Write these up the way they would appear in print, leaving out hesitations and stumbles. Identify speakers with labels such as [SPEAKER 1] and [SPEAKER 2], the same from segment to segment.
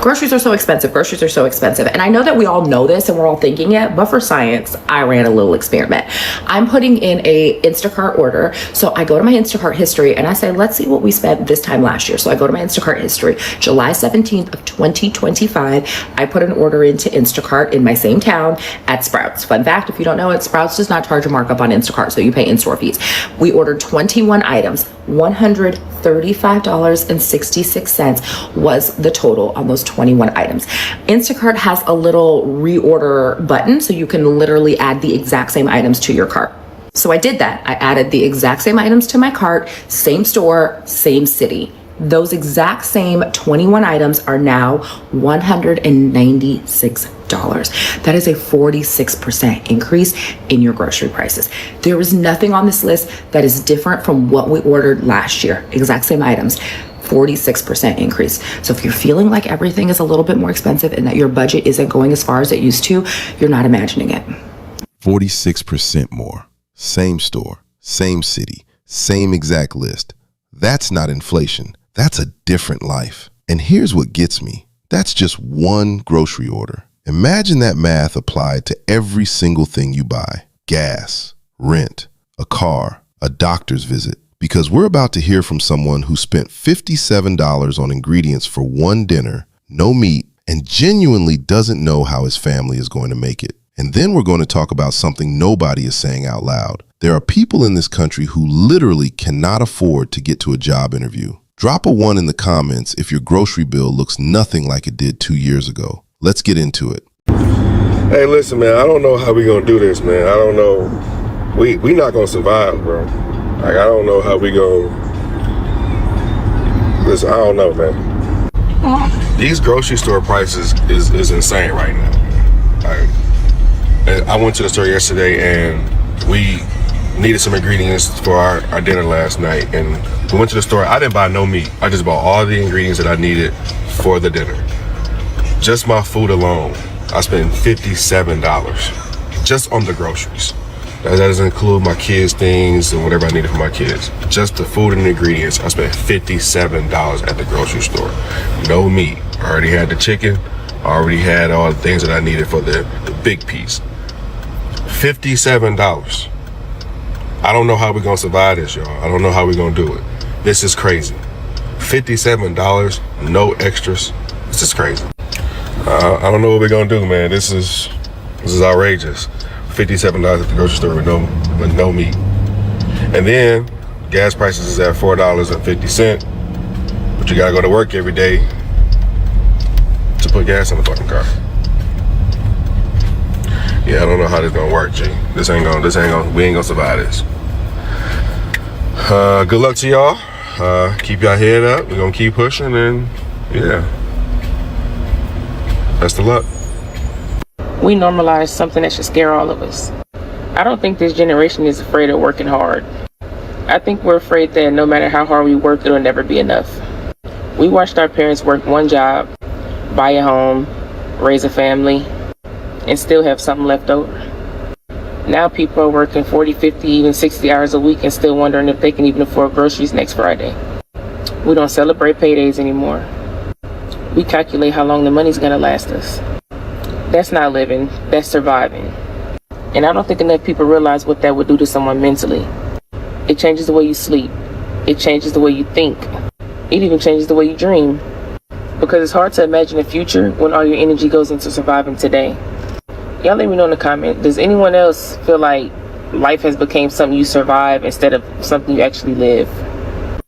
[SPEAKER 1] Groceries are so expensive. Groceries are so expensive. And I know that we all know this and we're all thinking it, but for science, I ran a little experiment. I'm putting in a Instacart order. So I go to my Instacart history and I say, let's see what we spent this time last year. So I go to my Instacart history, July 17th of 2025. I put an order into Instacart in my same town at Sprouts. Fun fact, if you don't know it, Sprouts does not charge a markup on Instacart, so you pay in-store fees. We ordered 21 items, $135.66 was the total on those 21 items. Instacart has a little reorder button, so you can literally add the exact same items to your cart. So I did that. I added the exact same items to my cart, same store, same city. Those exact same 21 items are now $196. That is a 46% increase in your grocery prices. There is nothing on this list that is different from what we ordered last year. Exact same items. 46% increase. So if you're feeling like everything is a little bit more expensive and that your budget isn't going as far as it used to, you're not imagining it.
[SPEAKER 2] 46% more. Same store, same city, same exact list. That's not inflation. That's a different life. And here's what gets me. That's just one grocery order. Imagine that math applied to every single thing you buy. Gas, rent, a car, a doctor's visit. Because we're about to hear from someone who spent $57 on ingredients for one dinner, no meat, and genuinely doesn't know how his family is going to make it. And then we're going to talk about something nobody is saying out loud. There are people in this country who literally cannot afford to get to a job interview. Drop a 1 in the comments if your grocery bill looks nothing like it did 2 years ago. Let's get into it.
[SPEAKER 3] Hey, listen, man, I don't know how we gonna do this, man. I don't know. We not gonna survive, bro. Like, I don't know how we gonna... Listen, I don't know, man. These grocery store prices is insane right now. I went to the store yesterday and we needed some ingredients for our dinner last night, and we went to the store. I didn't buy no meat. I just bought all the ingredients that I needed for the dinner. Just my food alone, I spent $57 just on the groceries. That doesn't include my kids' things and whatever I needed for my kids. Just the food and the ingredients, I spent $57 at the grocery store. No meat. I already had the chicken. I already had all the things that I needed for the big piece. $57. I don't know how we're gonna survive this, y'all. I don't know how we're gonna do it. This is crazy. $57, no extras. This is crazy. I don't know what we're gonna do, man. This is outrageous. $57 at the grocery store with no meat. And then gas prices is at $4.50. But you gotta go to work every day to put gas in the fucking car. Yeah, I don't know how this gonna work, G. We ain't gonna survive this. Good luck to y'all. Keep y'all head up. We're gonna keep pushing, and yeah. Best of luck.
[SPEAKER 4] We normalize something that should scare all of us. I don't think this generation is afraid of working hard. I think we're afraid that no matter how hard we work, it'll never be enough. We watched our parents work one job, buy a home, raise a family, and still have something left over. Now people are working 40, 50, even 60 hours a week and still wondering if they can even afford groceries next Friday. We don't celebrate paydays anymore. We calculate how long the money's gonna last us. That's not living, that's surviving. And I don't think enough people realize what that would do to someone mentally. It changes the way you sleep. It changes the way you think. It even changes the way you dream. Because it's hard to imagine a future when all your energy goes into surviving today. Y'all let me know in the comment, does anyone else feel like life has become something you survive instead of something you actually live?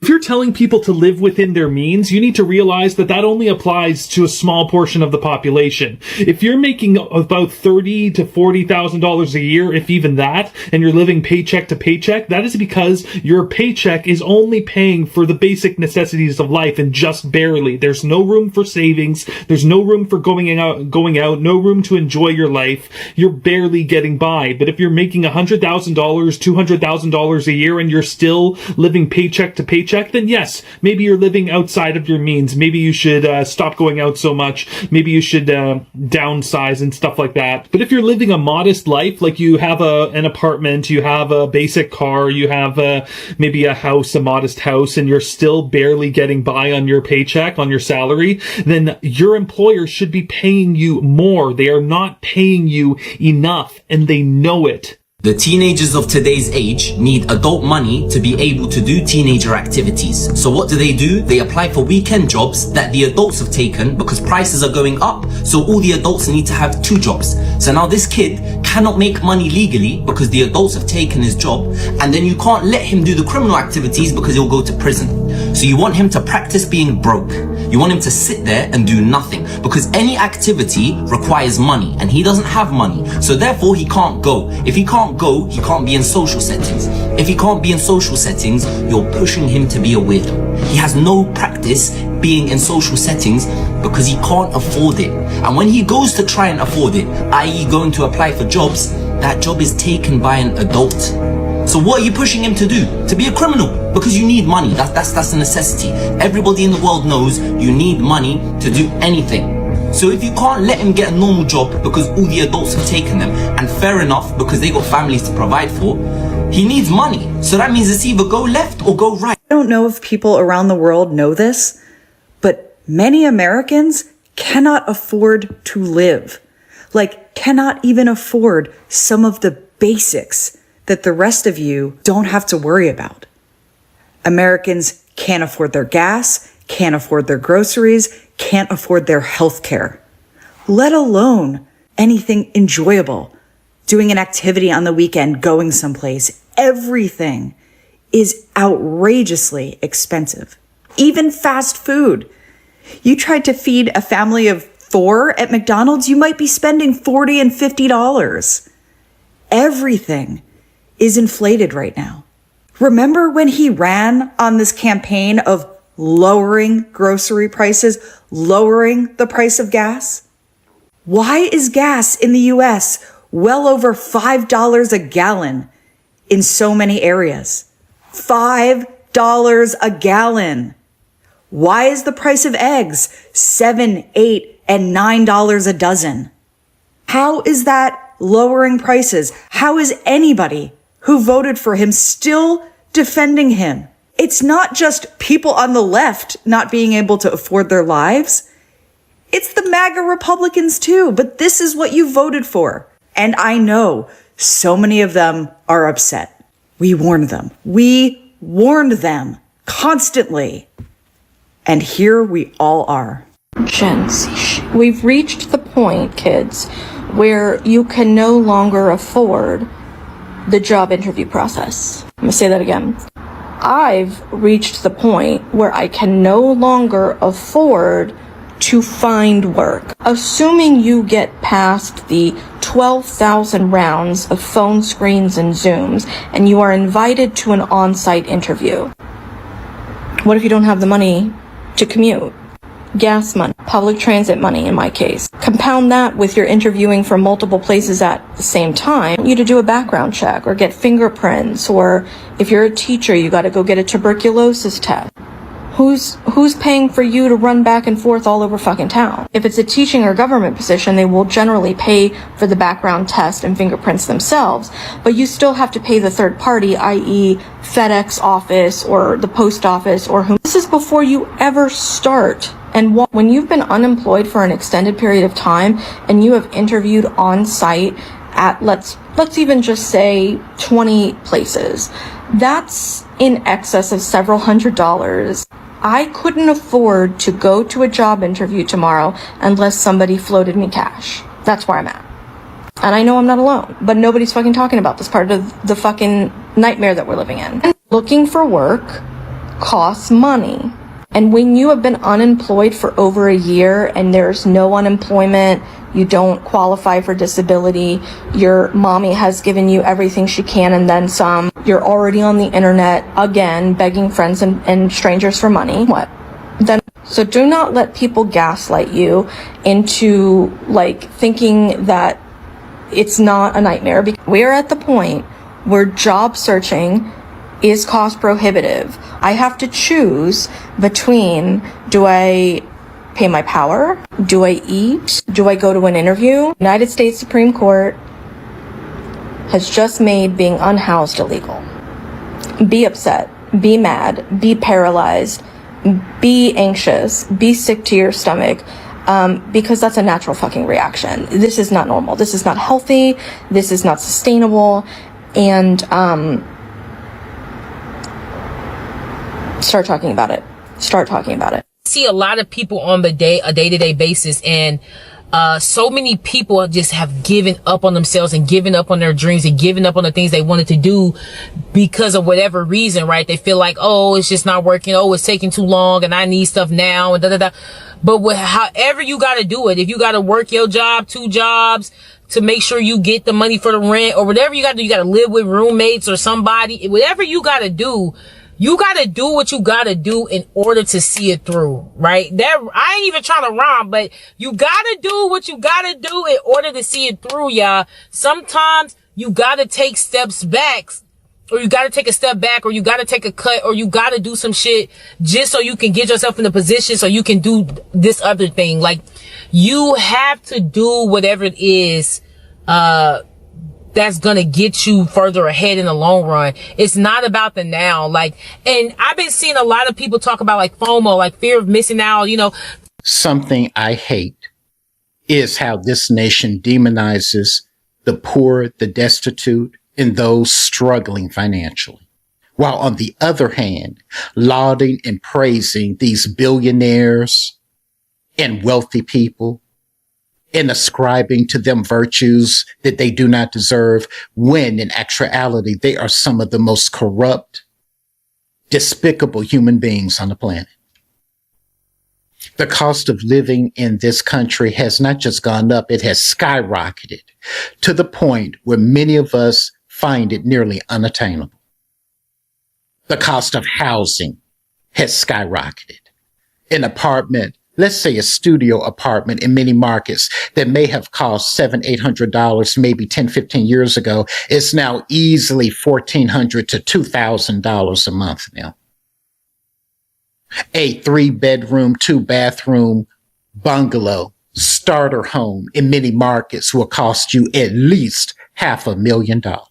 [SPEAKER 5] If you're telling people to live within their means, you need to realize that that only applies to a small portion of the population. If you're making about $30,000 to $40,000 a year, if even that, and you're living paycheck to paycheck, that is because your paycheck is only paying for the basic necessities of life and just barely. There's no room for savings. There's no room for going out, no room to enjoy your life. You're barely getting by. But if you're making $100,000, $200,000 a year and you're still living paycheck to paycheck, paycheck, then yes, maybe you're living outside of your means. Maybe you should stop going out so much. Maybe you should downsize and stuff like that. But if you're living a modest life, like you have an apartment, you have a basic car, you have maybe a house, a modest house, and you're still barely getting by on your paycheck, on your salary, then your employer should be paying you more. They are not paying you enough, and they know it.
[SPEAKER 6] The teenagers of today's age need adult money to be able to do teenager activities. So what do? They apply for weekend jobs that the adults have taken because prices are going up. So all the adults need to have 2 jobs. So now this kid cannot make money legally because the adults have taken his job, and then you can't let him do the criminal activities because he'll go to prison. So you want him to practice being broke. You want him to sit there and do nothing because any activity requires money and he doesn't have money. So therefore he can't go. If he can't go, he can't be in social settings. If he can't be in social settings, you're pushing him to be a weirdo. He has no practice being in social settings because he can't afford it. And when he goes to try and afford it, i.e. going to apply for jobs, that job is taken by an adult. So what are you pushing him to do? To be a criminal? Because you need money. That's a necessity. Everybody in the world knows you need money to do anything. So if you can't let him get a normal job because all the adults have taken them, and fair enough because they got families to provide for, he needs money. So that means it's either go left or go right.
[SPEAKER 7] I don't know if people around the world know this, but many Americans cannot afford to live. Like, cannot even afford some of the basics that the rest of you don't have to worry about. Americans can't afford their gas, can't afford their groceries, can't afford their health care, let alone anything enjoyable, doing an activity on the weekend, going someplace. Everything is outrageously expensive. Even fast food. You tried to feed a family of 4 at McDonald's, you might be spending $40 and $50. Everything is inflated right now. Remember when he ran on this campaign of lowering grocery prices, lowering the price of gas? Why is gas in the US well over $5 a gallon in so many areas? $5 a gallon. Why is the price of eggs $7, $8, and $9 a dozen? How is that lowering prices? How is anybody who voted for him still defending him? It's not just people on the left not being able to afford their lives. It's the MAGA Republicans too, but this is what you voted for. And I know so many of them are upset. We warned them. We warned them constantly. And here we all are.
[SPEAKER 8] Gen Z. We've reached the point, kids, where you can no longer afford the job interview process. I'm gonna say that again. I've reached the point where I can no longer afford to find work. Assuming you get past the 12,000 rounds of phone screens and Zooms and you are invited to an on-site interview. What if you don't have the money to commute? Gas money, public transit money in my case. Compound that with your interviewing for multiple places at the same time. You to do a background check or get fingerprints, or if you're a teacher, you got to go get a tuberculosis test. Who's paying for you to run back and forth all over fucking town? If it's a teaching or government position, they will generally pay for the background test and fingerprints themselves, but you still have to pay the third party, i.e. FedEx office or the post office or whom. This is before you ever start. And when you've been unemployed for an extended period of time and you have interviewed on site at, let's even just say 20 places, that's in excess of several $100s. I couldn't afford to go to a job interview tomorrow unless somebody floated me cash. That's where I'm at. And I know I'm not alone, but nobody's fucking talking about this part of the fucking nightmare that we're living in. Looking for work costs money. And when you have been unemployed for over a year and there's no unemployment, you don't qualify for disability, your mommy has given you everything she can and then some, you're already on the internet again begging friends and strangers for money, what? Then, so do not let people gaslight you into like thinking that it's not a nightmare. We are at the point where job searching is cost prohibitive. I have to choose between, do I pay my power? Do I eat? Do I go to an interview? United States Supreme Court has just made being unhoused illegal. Be upset, be mad, be paralyzed, be anxious, be sick to your stomach, because that's a natural fucking reaction. This is not normal. This is not healthy. This is not sustainable. And start talking about it. Start talking about it.
[SPEAKER 9] See a lot of people on a day-to-day basis, and so many people just have given up on themselves and given up on their dreams and given up on the things they wanted to do because of whatever reason, right? They feel like, oh, it's just not working. Oh, it's taking too long and I need stuff now and da-da-da. But however you got to do it, if you got to work your job, 2 jobs to make sure you get the money for the rent or whatever you got to do, you got to live with roommates or somebody, whatever you got to do, you gotta do what you gotta do in order to see it through, right? I ain't even trying to rhyme, but you gotta do what you gotta do in order to see it through, y'all. Sometimes you gotta take steps back, or you gotta take a step back, or you gotta take a cut, or you gotta do some shit just so you can get yourself in a position so you can do this other thing. Like, you have to do whatever it is, that's gonna get you further ahead in the long run. It's not about the now. Like, and I've been seeing a lot of people talk about like FOMO, like fear of missing out, you know.
[SPEAKER 10] Something I hate is how this nation demonizes the poor, the destitute, and those struggling financially. While on the other hand, lauding and praising these billionaires and wealthy people and ascribing to them virtues that they do not deserve, when in actuality, they are some of the most corrupt, despicable human beings on the planet. The cost of living in this country has not just gone up, it has skyrocketed to the point where many of us find it nearly unattainable. The cost of housing has skyrocketed. An apartment, let's say a studio apartment in many markets that may have cost $700, $800 maybe 10, 15 years ago is now easily $1,400 to $2,000 a month now. A 3-bedroom, 2-bathroom bungalow starter home in many markets will cost you at least $500,000.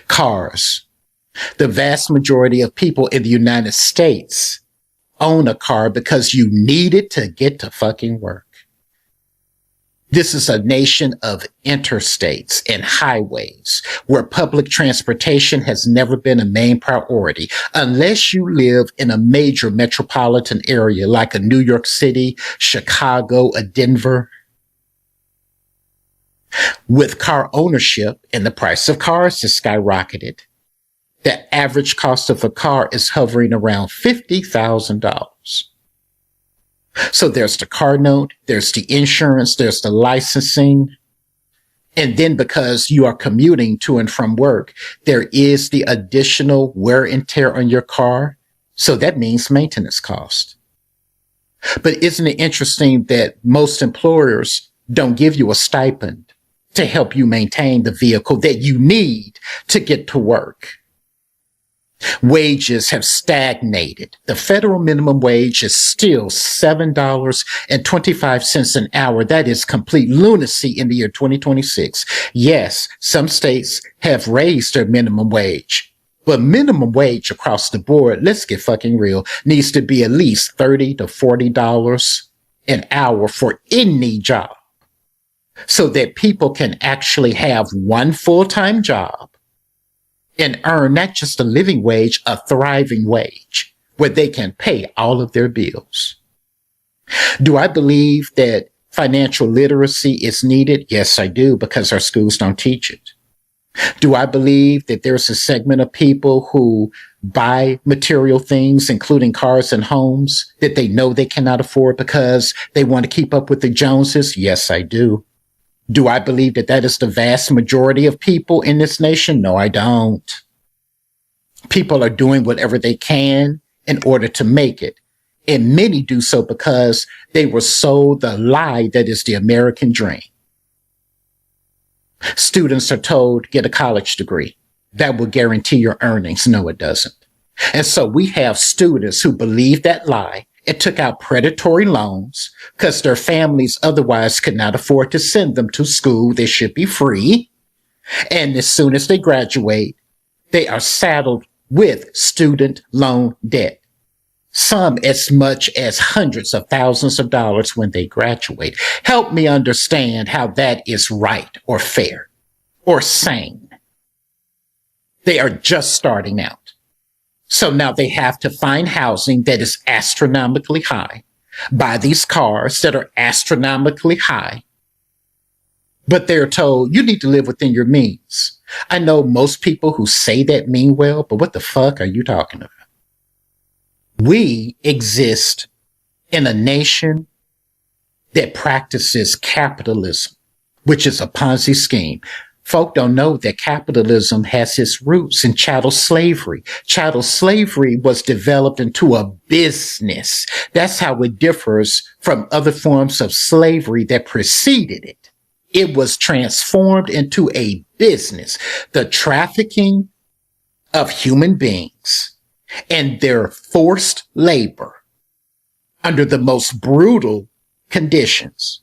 [SPEAKER 10] Cars. The vast majority of people in the United States own a car because you need it to get to fucking work. This is a nation of interstates and highways where public transportation has never been a main priority unless you live in a major metropolitan area like a New York City, Chicago, a Denver. With car ownership and the price of cars has skyrocketed, the average cost of a car is hovering around $50,000. So there's the car note, there's the insurance, there's the licensing. And then because you are commuting to and from work, there is the additional wear and tear on your car. So that means maintenance cost. But isn't it interesting that most employers don't give you a stipend to help you maintain the vehicle that you need to get to work? Wages have stagnated. The federal minimum wage is still $7.25 an hour. That is complete lunacy in the year 2026. Yes, some states have raised their minimum wage, but minimum wage across the board, let's get fucking real, needs to be at least $30 to $40 an hour for any job so that people can actually have one full-time job and earn not just a living wage, a thriving wage where they can pay all of their bills. Do I believe that financial literacy is needed? Yes, I do, because our schools don't teach it. Do I believe that there's a segment of people who buy material things, including cars and homes, that they know they cannot afford because they want to keep up with the Joneses? Yes, I do. Do I believe that that is the vast majority of people in this nation? No, I don't. People are doing whatever they can in order to make it. And many do so because they were sold the lie that is the American dream. Students are told, get a college degree. that will guarantee your earnings. No, it doesn't. And so we have students who believe that lie and took out predatory loans because their families otherwise could not afford to send them to school. They should be free. And as soon as they graduate, they are saddled with student loan debt. Some as much as hundreds of thousands of dollars when they graduate. Help me understand how that is right or fair or sane. They are just starting out. So now they have to find housing that is astronomically high, buy these cars that are astronomically high, but they're told you need to live within your means. I know most people who say that mean well, but what the fuck are you talking about? We exist in a nation that practices capitalism, which is a Ponzi scheme. Folk don't know that capitalism has its roots in chattel slavery. Chattel slavery was developed into a business. That's how it differs from other forms of slavery that preceded it. It was transformed into a business. The trafficking of human beings and their forced labor under the most brutal conditions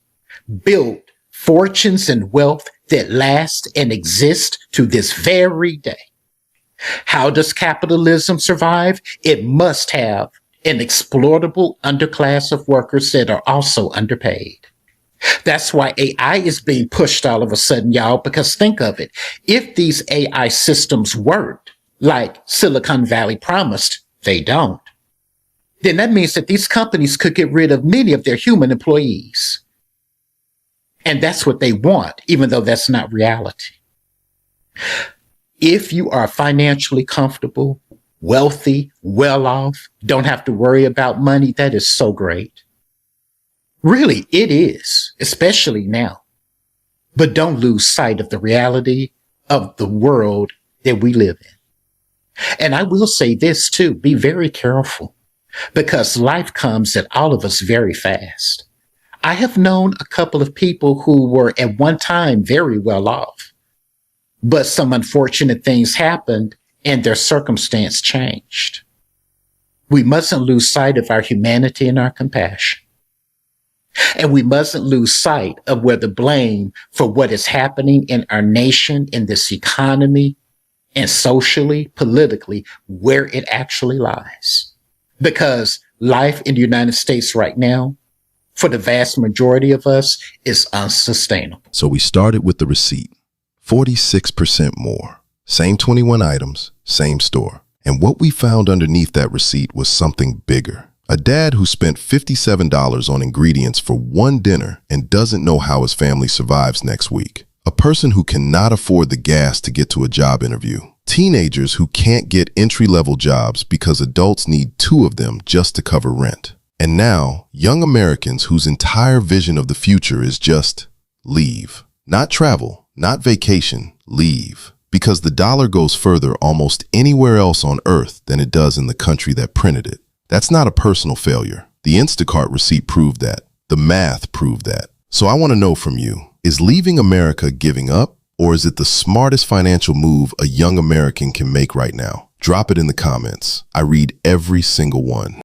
[SPEAKER 10] built fortunes and wealth that last and exist to this very day. How does capitalism survive? It must have an exploitable underclass of workers that are also underpaid. That's why AI is being pushed all of a sudden, y'all, because think of it. If these AI systems worked like Silicon Valley promised, they don't. Then that means that these companies could get rid of many of their human employees. And that's what they want, even though that's not reality. If you are financially comfortable, wealthy, well off, don't have to worry about money, that is so great. Really, it is, especially now. But don't lose sight of the reality of the world that we live in. And I will say this too, be very careful, because life comes at all of us very fast. I have known a couple of people who were at one time very well off, but some unfortunate things happened and their circumstance changed. We mustn't lose sight of our humanity and our compassion. And we mustn't lose sight of where the blame for what is happening in our nation, in this economy, and socially, politically, where it actually lies. Because life in the United States right now, for the vast majority of us, is unsustainable.
[SPEAKER 2] So we started with the receipt, 46% more. Same 21 items, same store. And what we found underneath that receipt was something bigger. A dad who spent $57 on ingredients for one dinner and doesn't know how his family survives next week. A person who cannot afford the gas to get to a job interview. Teenagers who can't get entry-level jobs because adults need 2 of them just to cover rent. And now, young Americans whose entire vision of the future is just leave. Not travel, not vacation, leave. Because the dollar goes further almost anywhere else on earth than it does in the country that printed it. That's not a personal failure. The Instacart receipt proved that. The math proved that. So I want to know from you, is leaving America giving up, or is it the smartest financial move a young American can make right now? Drop it in the comments. I read every single one.